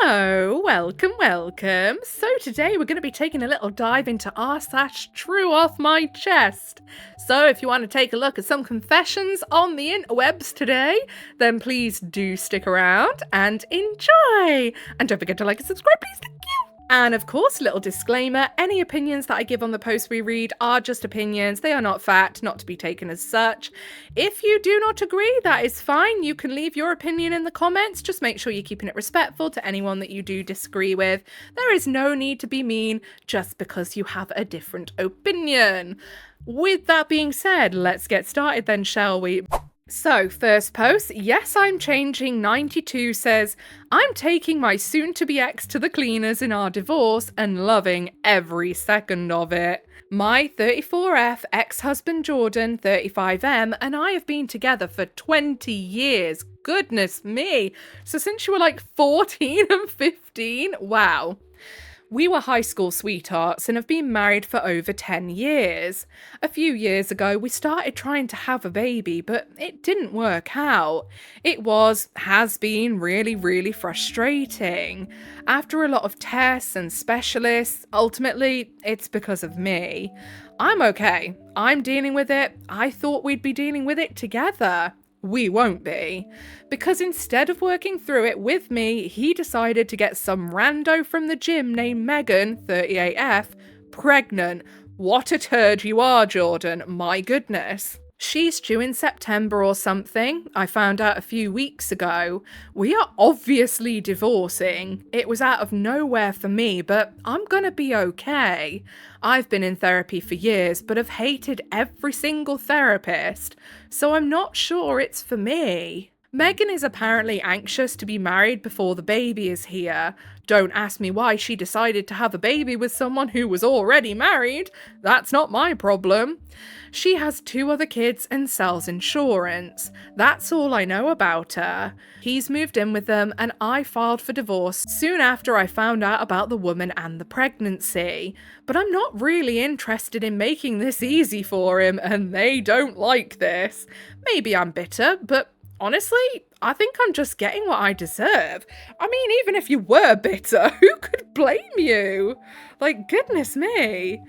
So, welcome. So today we're going to be taking a little dive into r/True Off My Chest. So if you want to take a look at some confessions on the interwebs today, then please do stick around and enjoy. And don't forget to like and subscribe, please. Thank you. And of course, little disclaimer, any opinions that I give on the posts we read are just opinions. They are not fact, not to be taken as such. If you do not agree, that is fine. You can leave your opinion in the comments. Just make sure you're keeping it respectful to anyone that you do disagree with. There is no need to be mean just because you have a different opinion. With that being said, let's get started then, shall we? So, first post, Yes I'm Changing 92 says, I'm taking my soon-to-be ex to the cleaners in our divorce and loving every second of it. My 34F ex-husband Jordan, 35M, and I have been together for 20 years. Goodness me. So since you were like 14 and 15? Wow. We were high school sweethearts and have been married for over 10 years. A few years ago, we started trying to have a baby, but it didn't work out. It has been really frustrating. After a lot of tests and specialists, ultimately, it's because of me. I'm okay. I'm dealing with it. I thought we'd be dealing with it together. We won't be. Because instead of working through it with me, he decided to get some rando from the gym named Megan, 38F, pregnant. What a turd you are, Jordan. My goodness. She's due in September or something. I found out a few weeks ago. We are obviously divorcing. It was out of nowhere for me, but I'm gonna be okay. I've been in therapy for years, but have hated every single therapist, so I'm not sure it's for me. Megan is apparently anxious to be married before the baby is here. Don't ask me why she decided to have a baby with someone who was already married. That's not my problem. She has 2 other kids and sells insurance. That's all I know about her. He's moved in with them and I filed for divorce soon after I found out about the woman and the pregnancy. But I'm not really interested in making this easy for him and they don't like this. Maybe I'm bitter, but honestly, I think I'm just getting what I deserve. I mean, even if you were bitter, who could blame you? Like, goodness me.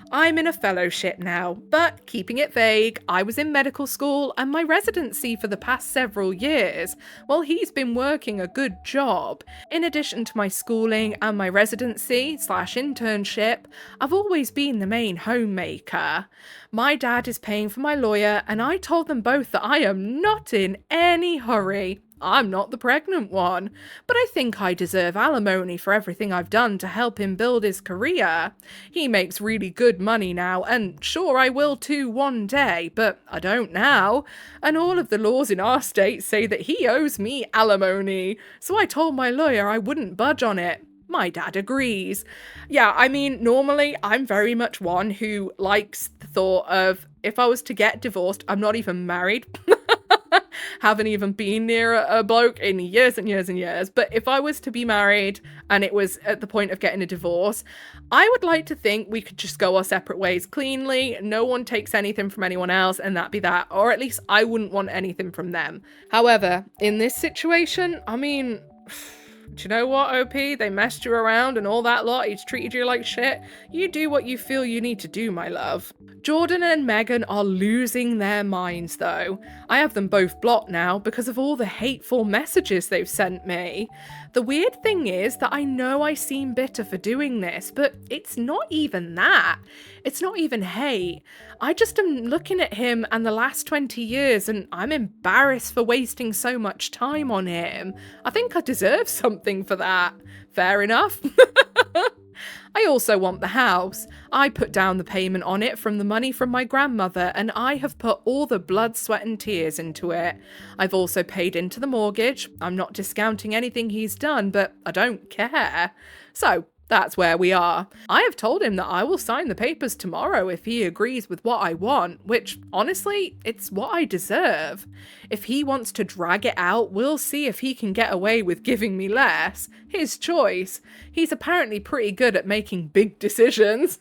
I'm in a fellowship now, but keeping it vague, I was in medical school and my residency for the past several years, while he's been working a good job. In addition to my schooling and my residency/internship, I've always been the main homemaker. My dad is paying for my lawyer and I told them both that I am not in any hurry. I'm not the pregnant one, but I think I deserve alimony for everything I've done to help him build his career. He makes really good money now, and sure I will too one day, but I don't now. And all of the laws in our state say that he owes me alimony, so I told my lawyer I wouldn't budge on it. My dad agrees. Yeah, I mean, normally I'm very much one who likes the thought of, if I was to get divorced, I'm not even married. Haven't even been near a bloke in years and years. But if I was to be married and it was at the point of getting a divorce, I would like to think we could just go our separate ways cleanly. No one takes anything from anyone else and that be that. Or at least I wouldn't want anything from them. However, in this situation, I mean, do you know what, OP? They messed you around and all that lot. He's treated you like shit. You do what you feel you need to do, my love. Jordan and Megan are losing their minds, though. I have them both blocked now because of all the hateful messages they've sent me. The weird thing is that I know I seem bitter for doing this, but it's not even that. It's not even hate. I just am looking at him and the last 20 years and I'm embarrassed for wasting so much time on him. I think I deserve something for that. Fair enough. I also want the house. I put down the payment on it from the money from my grandmother and I have put all the blood, sweat and tears into it. I've also paid into the mortgage. I'm not discounting anything he's done, but I don't care. So that's where we are. I have told him that I will sign the papers tomorrow if he agrees with what I want, which, honestly, it's what I deserve. If he wants to drag it out, we'll see if he can get away with giving me less. His choice. He's apparently pretty good at making big decisions.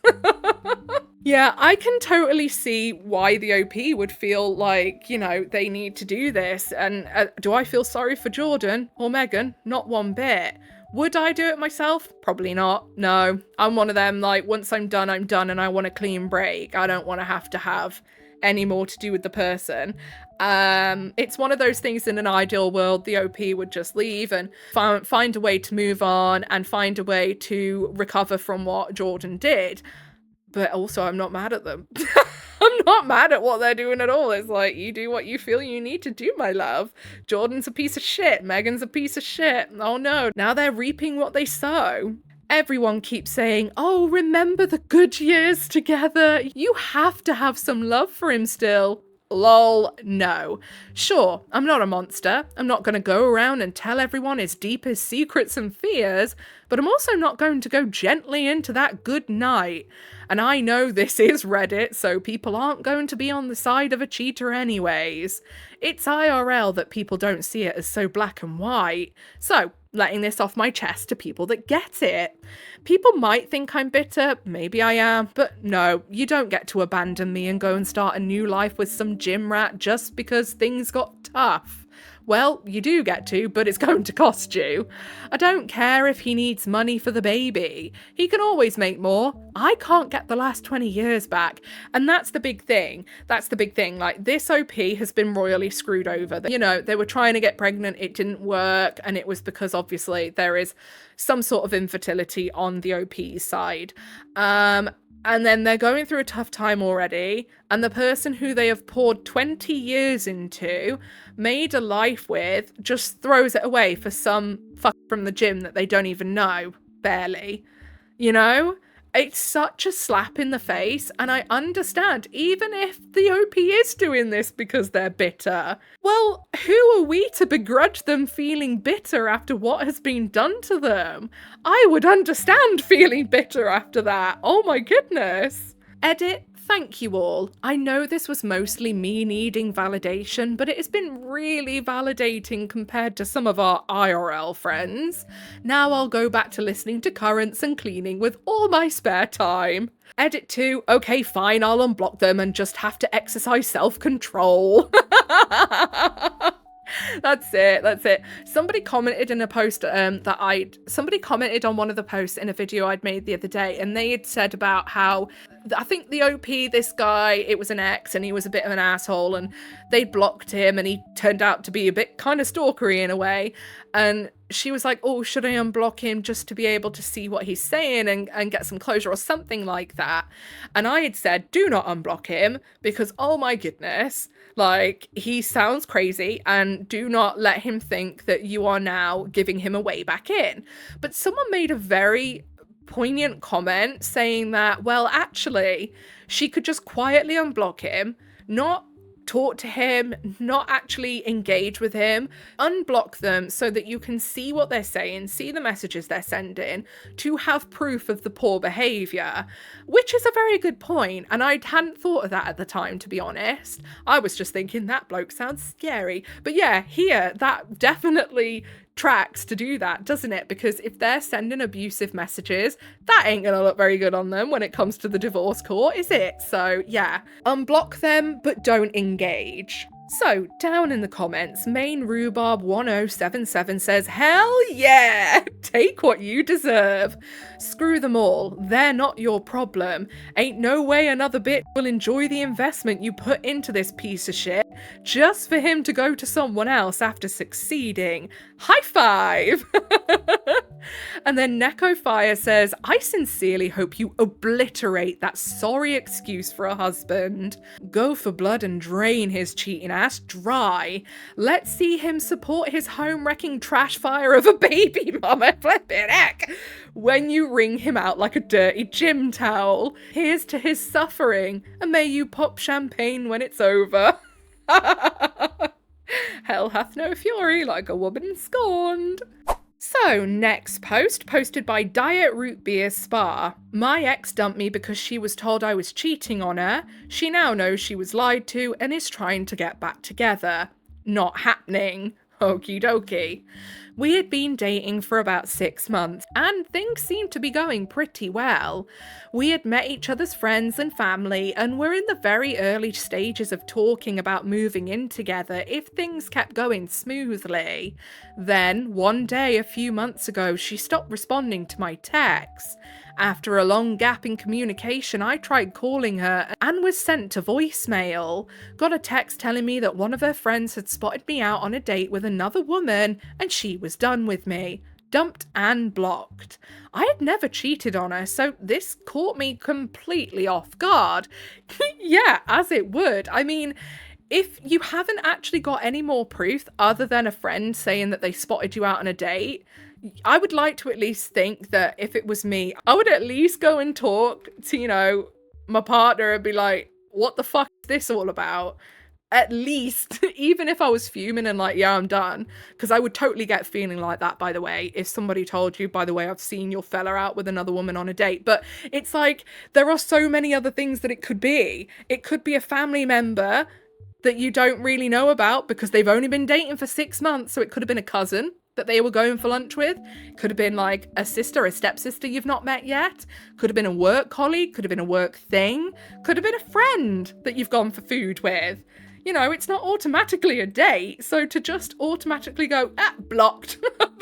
Yeah, I can totally see why the OP would feel like, you know, they need to do this. And do I feel sorry for Jordan or Megan? Not one bit. Would I do it myself? Probably not. No, I'm one of them, like, once I'm done, and I want a clean break. I don't want to have any more to do with the person. It's one of those things. In an ideal world, the OP would just leave and find a way to move on and find a way to recover from what Jordan did. But also, I'm not mad at them. I'm not mad at what they're doing at all. It's like, you do what you feel you need to do, my love. Jordan's a piece of shit. Megan's a piece of shit. Oh no, now they're reaping what they sow. Everyone keeps saying, oh, remember the good years together. You have to have some love for him still. Lol, no. Sure, I'm not a monster. I'm not going to go around and tell everyone his deepest secrets and fears, but I'm also not going to go gently into that good night. And I know this is Reddit, so people aren't going to be on the side of a cheater anyways. It's IRL that people don't see it as so black and white. So, letting this off my chest to people that get it. People might think I'm bitter, maybe I am, but no, you don't get to abandon me and go and start a new life with some gym rat just because things got tough. Well, you do get to, but it's going to cost you. I don't care if he needs money for the baby. He can always make more. I can't get the last 20 years back. And that's the big thing. Like, this OP has been royally screwed over. You know, they were trying to get pregnant, it didn't work, and it was because obviously there is some sort of infertility on the OP's side. And then they're going through a tough time already, and the person who they have poured 20 years into, made a life with, just throws it away for some fuck from the gym that they don't even know, barely. You know? It's such a slap in the face, and I understand, even if the OP is doing this because they're bitter. Well, who are we to begrudge them feeling bitter after what has been done to them? I would understand feeling bitter after that. Oh my goodness. Edit. Thank you all. I know this was mostly me needing validation, but it has been really validating compared to some of our IRL friends. Now I'll go back to listening to currents and cleaning with all my spare time. Edit 2. Okay, fine, I'll unblock them and just have to exercise self-control. That's it. Somebody commented in a post somebody commented on one of the posts in a video I'd made the other day, and they had said about how I think the OP, this guy, it was an ex and he was a bit of an asshole, and they blocked him and he turned out to be a bit kind of stalkery in a way. And she was like, oh, should I unblock him just to be able to see what he's saying and get some closure or something like that? And I had said, do not unblock him, because oh my goodness, like, he sounds crazy, and do not let him think that you are now giving him a way back in. But someone made a very poignant comment saying that, well, actually, she could just quietly unblock him, not talk to him, not actually engage with him, unblock them so that you can see what they're saying, see the messages they're sending, to have proof of the poor behaviour, which is a very good point, and I hadn't thought of that at the time, to be honest. I was just thinking, that bloke sounds scary. But yeah, here, that definitely tracks to do that, doesn't it? Because if they're sending abusive messages, that ain't gonna look very good on them when it comes to the divorce court, is it? So yeah, unblock them, but don't engage. So, down in the comments, Main Rhubarb 1077 says, hell yeah! Take what you deserve. Screw them all. They're not your problem. Ain't no way another bitch will enjoy the investment you put into this piece of shit just for him to go to someone else after succeeding. High five! And then Neko Fire says, I sincerely hope you obliterate that sorry excuse for a husband. Go for blood and drain his cheating ass dry. Let's see him support his home-wrecking trash fire of a baby mama, flippin' heck, when you wring him out like a dirty gym towel. Here's to his suffering, and may you pop champagne when it's over. Hell hath no fury like a woman scorned. So, next post, posted by Diet Root Beer Spa. My ex dumped me because she was told I was cheating on her. She now knows she was lied to and is trying to get back together. Not happening. Okie dokie. We had been dating for about 6 months, and things seemed to be going pretty well. We had met each other's friends and family, and were in the very early stages of talking about moving in together if things kept going smoothly. Then, one day a few months ago, she stopped responding to my texts. After a long gap in communication, I tried calling her and was sent to voicemail. Got a text telling me that one of her friends had spotted me out on a date with another woman and she was done with me. Dumped and blocked. I had never cheated on her, so this caught me completely off guard. Yeah, as it would. I mean, if you haven't actually got any more proof other than a friend saying that they spotted you out on a date, I would like to at least think that if it was me, I would at least go and talk to, my partner and be like, what the fuck is this all about? At least, even if I was fuming and like, yeah, I'm done. Because I would totally get feeling like that, by the way, if somebody told you, by the way, I've seen your fella out with another woman on a date. But it's like, there are so many other things that it could be. It could be a family member that you don't really know about because they've only been dating for 6 months. So it could have been a cousin that they were going for lunch with. Could have been like a sister, a stepsister you've not met yet. Could have been a work colleague. Could have been a work thing. Could have been a friend that you've gone for food with. It's not automatically a date, so to just automatically go, blocked,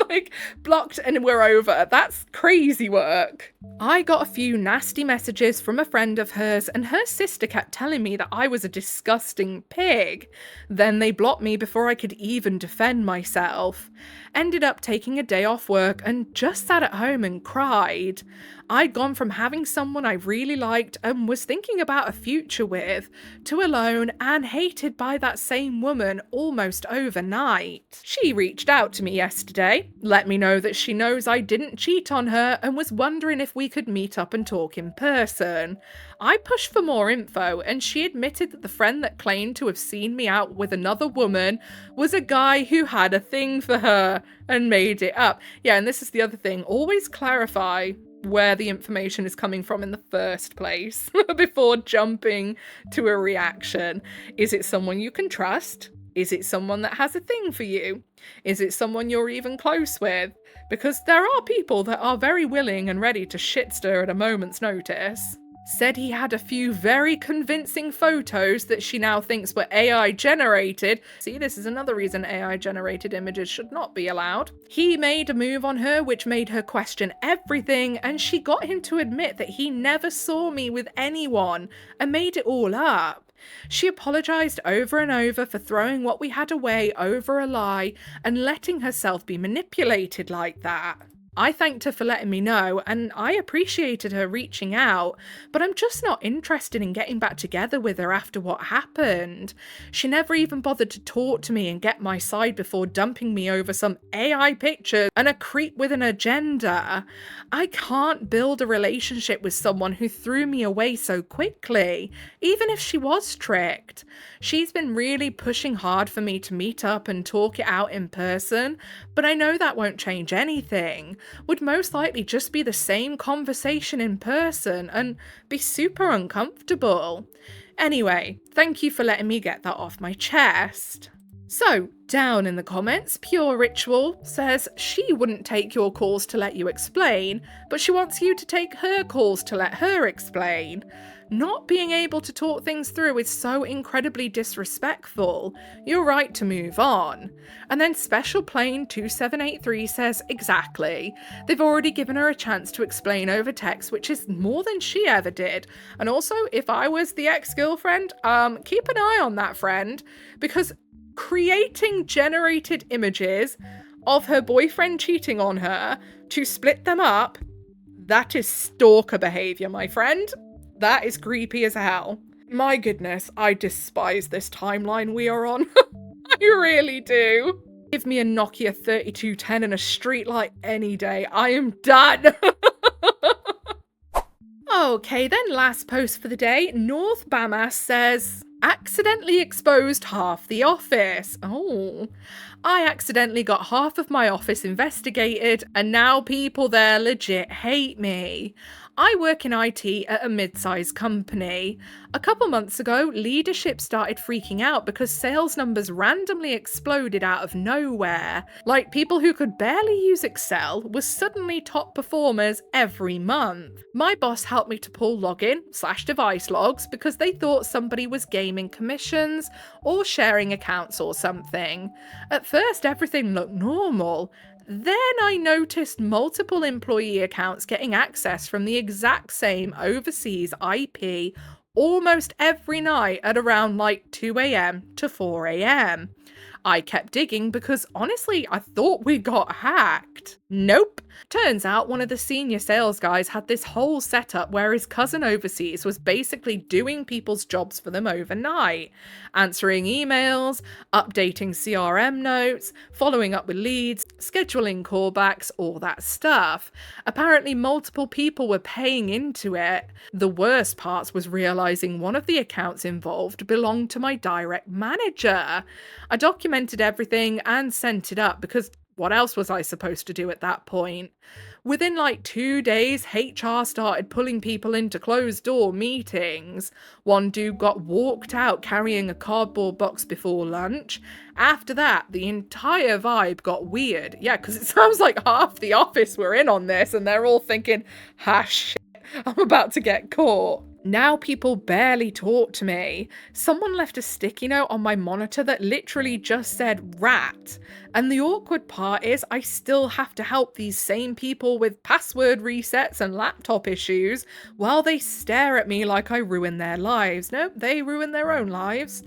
like, blocked and we're over, that's crazy work. I got a few nasty messages from a friend of hers, and her sister kept telling me that I was a disgusting pig. Then they blocked me before I could even defend myself. Ended up taking a day off work and just sat at home and cried. I'd gone from having someone I really liked and was thinking about a future with, to alone and hated by that same woman almost overnight. She reached out to me yesterday, let me know that she knows I didn't cheat on her and was wondering if we could meet up and talk in person. I pushed for more info and she admitted that the friend that claimed to have seen me out with another woman was a guy who had a thing for her and made it up. Yeah, and this is the other thing, always clarify where the information is coming from in the first place before jumping to a reaction. Is it someone you can trust? Is it someone that has a thing for you? Is it someone you're even close with? Because there are people that are very willing and ready to shit stir at a moment's notice. Said he had a few very convincing photos that she now thinks were AI generated. See, this is another reason AI generated images should not be allowed. He made a move on her which made her question everything, and she got him to admit that he never saw me with anyone and made it all up. She apologised over and over for throwing what we had away over a lie and letting herself be manipulated like that. I thanked her for letting me know, and I appreciated her reaching out, but I'm just not interested in getting back together with her after what happened. She never even bothered to talk to me and get my side before dumping me over some AI pictures and a creep with an agenda. I can't build a relationship with someone who threw me away so quickly, even if she was tricked. She's been really pushing hard for me to meet up and talk it out in person, but I know that won't change anything. Would most likely just be the same conversation in person and be super uncomfortable. Anyway, thank you for letting me get that off my chest. So, down in the comments, Pure Ritual says she wouldn't take your calls to let you explain, but she wants you to take her calls to let her explain. Not being able to talk things through is so incredibly disrespectful. You're right to move on. And then Special Plane 2783 says exactly. They've already given her a chance to explain over text, which is more than she ever did. And also, if I was the ex-girlfriend, keep an eye on that friend, because creating generated images of her boyfriend cheating on her to split them up, that is stalker behavior, my friend. That is creepy as hell. My goodness, I despise this timeline we are on. I really do. Give me a Nokia 3210 and a streetlight any day. I am done. Okay, then last post for the day. North Bamas says, accidentally exposed half the office. Oh, I accidentally got half of my office investigated and now people there legit hate me. I work in IT at a mid-sized company. A couple months ago, leadership started freaking out because sales numbers randomly exploded out of nowhere. Like, people who could barely use Excel were suddenly top performers every month. My boss helped me to pull login/device logs because they thought somebody was gaming commissions or sharing accounts or something. At first, everything looked normal. Then I noticed multiple employee accounts getting access from the exact same overseas IP almost every night at around like 2 a.m. to 4 a.m. I kept digging because honestly, I thought we got hacked. Nope. Turns out one of the senior sales guys had this whole setup where his cousin overseas was basically doing people's jobs for them overnight, answering emails, updating CRM notes, following up with leads, scheduling callbacks, all that stuff. Apparently multiple people were paying into it. The worst part was realizing one of the accounts involved belonged to my direct manager. I documented everything and sent it up because what else was I supposed to do at that point? Within like 2 days, HR started pulling people into closed door meetings. One dude got walked out carrying a cardboard box before lunch. After that, the entire vibe got weird. Yeah, because it sounds like half the office were in on this and they're all thinking, shit, I'm about to get caught. Now people barely talk to me. Someone left a sticky note on my monitor that literally just said rat. And the awkward part is I still have to help these same people with password resets and laptop issues while they stare at me like I ruin their lives. No, they ruin their own lives.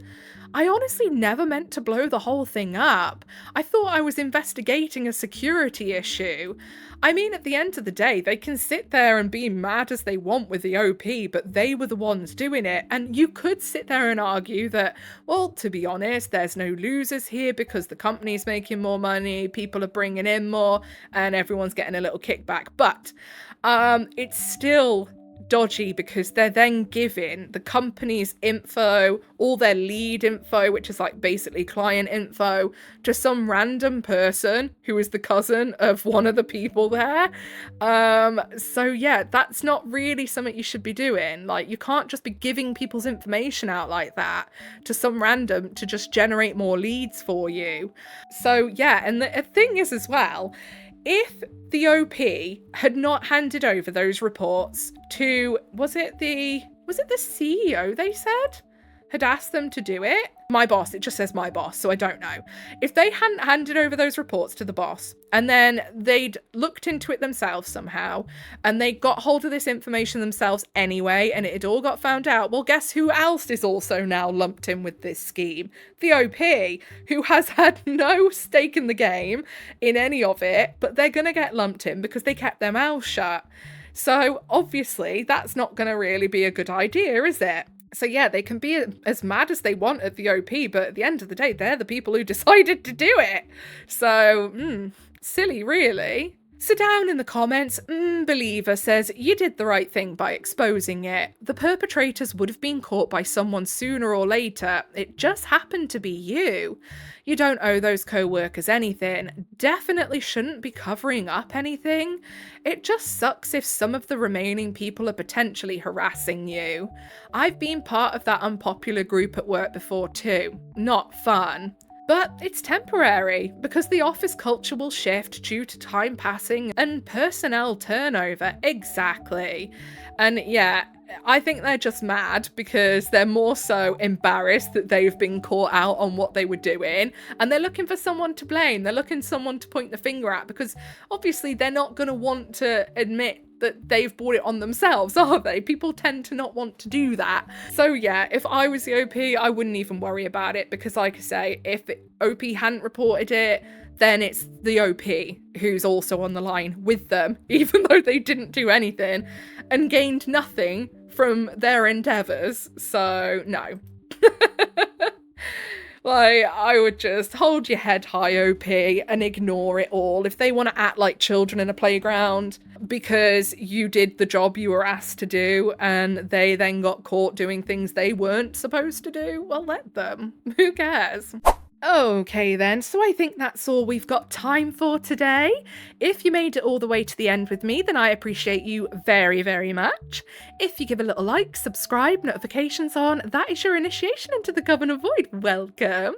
I honestly never meant to blow the whole thing up. I thought I was investigating a security issue. I mean, at the end of the day, they can sit there and be mad as they want with the OP, but they were the ones doing it. And you could sit there and argue that, well, to be honest, there's no losers here because the company's making more money, people are bringing in more, and everyone's getting a little kickback. But it's still dodgy because they're then giving the company's info, all their lead info, which is like basically client info, to some random person who is the cousin of one of the people there. So yeah, that's not really something you should be doing. Like, you can't just be giving people's information out like that to some random to just generate more leads for you. So yeah, and the thing is as well, if the OP had not handed over those reports to, was it the CEO they said had asked them to do it? My boss, it just says my boss, so I don't know. If they hadn't handed over those reports to the boss and then they'd looked into it themselves somehow and they got hold of this information themselves anyway and it had all got found out, well, guess who else is also now lumped in with this scheme? The OP, who has had no stake in the game in any of it, but they're going to get lumped in because they kept their mouths shut. So obviously that's not going to really be a good idea, is it? So yeah, they can be as mad as they want at the OP, but at the end of the day, they're the people who decided to do it. So, silly, really. So down in the comments, Believer says, you did the right thing by exposing it. The perpetrators would have been caught by someone sooner or later. It just happened to be you. You don't owe those co-workers anything. Definitely shouldn't be covering up anything. It just sucks if some of the remaining people are potentially harassing you. I've been part of that unpopular group at work before too. Not fun. But it's temporary, because the office culture will shift due to time passing and personnel turnover. Exactly. And yeah, I think they're just mad because they're more so embarrassed that they've been caught out on what they were doing, and they're looking for someone to blame. They're looking for someone to point the finger at, because obviously they're not going to want to admit that they've brought it on themselves, are they? People tend to not want to do that. So yeah, if I was the OP, I wouldn't even worry about it, because like I say, if OP hadn't reported it, then it's the OP who's also on the line with them, even though they didn't do anything and gained nothing from their endeavours. So no. Like, I would just hold your head high, OP, and ignore it all. If they want to act like children in a playground because you did the job you were asked to do and they then got caught doing things they weren't supposed to do, well, let them. Who cares? Okay then, so I think that's all we've got time for today. If you made it all the way to the end with me, then I appreciate you very, very much. If you give a little like, subscribe, notifications on, that is your initiation into the Coven of Void. Welcome.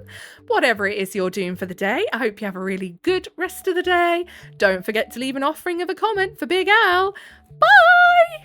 Whatever it is you're doing for the day, I hope you have a really good rest of the day. Don't forget to leave an offering of a comment for Big Al. Bye!